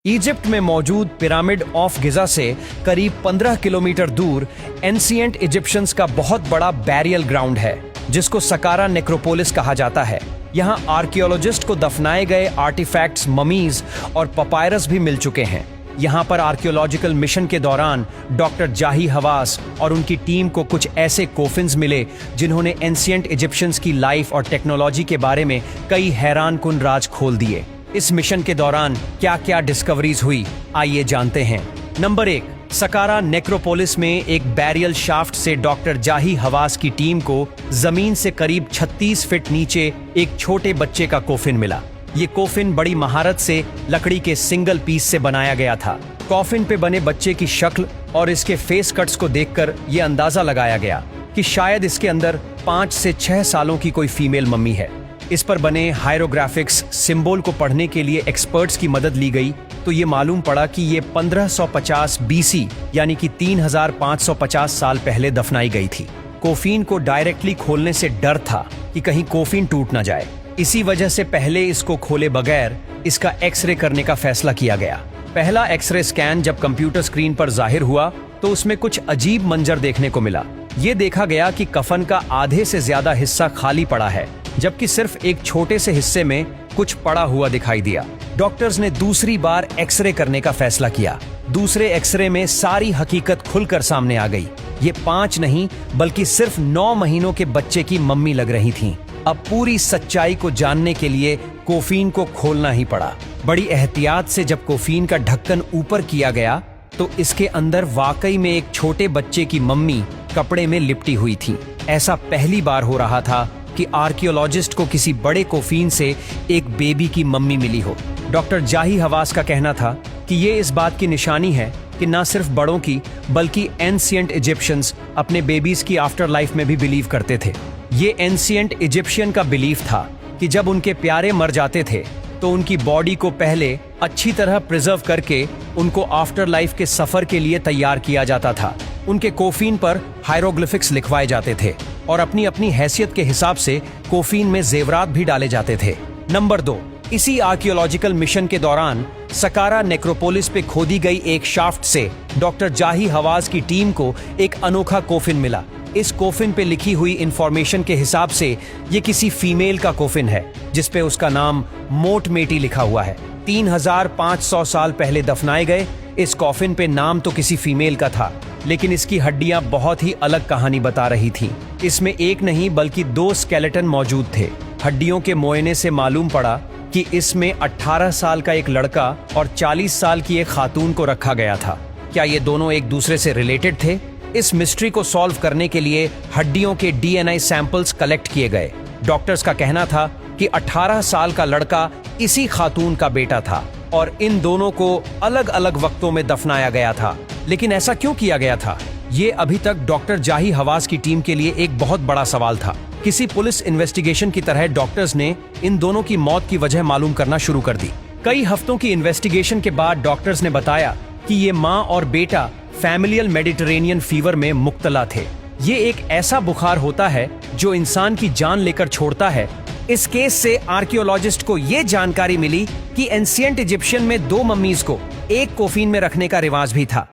Egypt में मौजूद pyramid of गिजा से करीब 15 किलोमीटर दूर एंशिएंट इजिप्शियंस का बहुत बड़ा बैरियल ग्राउंड है जिसको सकारा नेक्रोपोलिस कहा जाता है। यहाँ आर्कियोलॉजिस्ट को दफनाए गए आर्टिफैक्ट्स, ममीज और पपायरस भी मिल चुके हैं। यहाँ पर आर्कियोलॉजिकल मिशन के दौरान डॉक्टर जाही हवास और उनकी टीम को कुछ ऐसे कोफिन्स मिले जिन्होंने एंशिएंट इजिप्शियंस की लाइफ और टेक्नोलॉजी के बारे में कई हैरानकुन राज खोल दिए। इस मिशन के दौरान क्या क्या डिस्कवरीज हुई, आइए जानते हैं। नंबर 1, सकारा नेक्रोपोलिस में एक बैरियल शाफ्ट से डॉक्टर जाही हवास की टीम को जमीन से करीब 36 फीट नीचे एक छोटे बच्चे का कोफिन मिला। ये कोफिन बड़ी महारत से लकड़ी के सिंगल पीस से बनाया गया था। कॉफिन पे बने बच्चे की शक्ल और इसके फेस कट्स को देखकर ये अंदाजा लगाया गया कि शायद इसके अंदर 5 से 6 सालों की कोई फीमेल मम्मी है। इस पर बने हायरोग्राफिक्स सिंबल को पढ़ने के लिए एक्सपर्ट्स की मदद ली गई तो ये मालूम पड़ा कि ये 1550 बीसी यानी कि 3550 साल पहले दफनाई गई थी। कोफिन को डायरेक्टली खोलने से डर था कि कहीं कोफिन टूट ना जाए। इसी वजह से पहले इसको खोले बगैर इसका एक्सरे करने का फैसला किया गया। पहला एक्सरे स्कैन जब कंप्यूटर स्क्रीन पर जाहिर हुआ तो उसमें कुछ अजीब मंजर देखने को मिला। ये देखा गया कि कफन का आधे से ज्यादा हिस्सा खाली पड़ा है, जबकि सिर्फ एक छोटे से हिस्से में कुछ पड़ा हुआ दिखाई दिया। डॉक्टर्स ने दूसरी बार एक्सरे करने का फैसला किया। दूसरे एक्सरे में सारी हकीकत खुलकर सामने आ गई। ये 5 नहीं बल्कि सिर्फ 9 महीनों के बच्चे की मम्मी लग रही थीं। अब पूरी सच्चाई को जानने के लिए कोफिन को खोलना ही पड़ा। बड़ी एहतियात से जब कोफिन का ढक्कन ऊपर किया गया तो इसके अंदर वाकई में एक छोटे बच्चे की मम्मी कपड़े में लिपटी हुई थी। ऐसा पहली बार हो रहा था कि आर्कियोलॉजिस्ट को किसी बड़े कोफिन से एक बेबी की मम्मी मिली हो। डॉक्टर जाही हवास का कहना था कि ये इस बात की निशानी है कि न सिर्फ बड़ों की बल्कि एंशिएंट इजिप्शियंस अपने बेबीज की आफ्टर लाइफ में भी बिलीव करते थे। ये एंशिएंट इजिप्शियन का बिलीफ था कि जब उनके प्यारे मर जाते थे तो उनकी बॉडी को पहले अच्छी तरह प्रिजर्व करके उनको आफ्टर लाइफ के सफर के लिए तैयार किया जाता था। उनके कोफिन पर हायरोग्लिफिक्स लिखवाए जाते थे और अपनी अपनी हैसियत के हिसाब से कोफिन में जेवरात भी डाले जाते थे। नंबर 2, इसी आर्कियोलॉजिकल मिशन के दौरान सकारा नेक्रोपोलिस पे खोदी गई एक शाफ्ट से डॉक्टर जाही हवास की टीम को एक अनोखा कोफिन मिला। इस कोफिन पे लिखी हुई इंफॉर्मेशन के हिसाब से ये किसी फीमेल का कोफिन है जिसपे उसका नाम मोट मेटी लिखा हुआ है। 3500 साल पहले दफनाए गए इस कॉफिन पे नाम तो किसी फीमेल का था, लेकिन इसकी हड्डियां बहुत ही अलग कहानी बता रही थीं। इसमें एक नहीं बल्कि 2 स्केलेटन मौजूद थे। हड्डियों के मुआयने से मालूम पड़ा कि इसमें 18 साल का एक लड़का और 40 साल की एक खातून को रखा गया था। क्या ये दोनों एक दूसरे से रिलेटेड थे? इस मिस्ट्री को सॉल्व करने के लिए हड्डियों के DNA सैंपल्स कलेक्ट किए गए। डॉक्टर्स का कहना था कि 18 साल का लड़का इसी खातून का बेटा था और इन दोनों को अलग अलग वक्तों में दफनाया गया था। लेकिन ऐसा क्यों किया गया था? ये अभी तक डॉक्टर जाही हवास की टीम के लिए एक बहुत बड़ा सवाल था। किसी पुलिस इन्वेस्टिगेशन की तरह डॉक्टर्स ने इन दोनों की मौत की वजह मालूम करना शुरू कर दी। कई हफ्तों की इन्वेस्टिगेशन के बाद डॉक्टर्स ने बताया कि ये माँ और बेटा फैमिलियल मेडिटेरेनियन फीवर में मुब्तला थे। ये एक ऐसा बुखार होता है जो इंसान की जान लेकर छोड़ता है। इस केस से आर्कियोलॉजिस्ट को ये जानकारी मिली कि एंशिएंट इजिप्शियन में 2 मम्मीज को एक कोफिन में रखने का रिवाज भी था।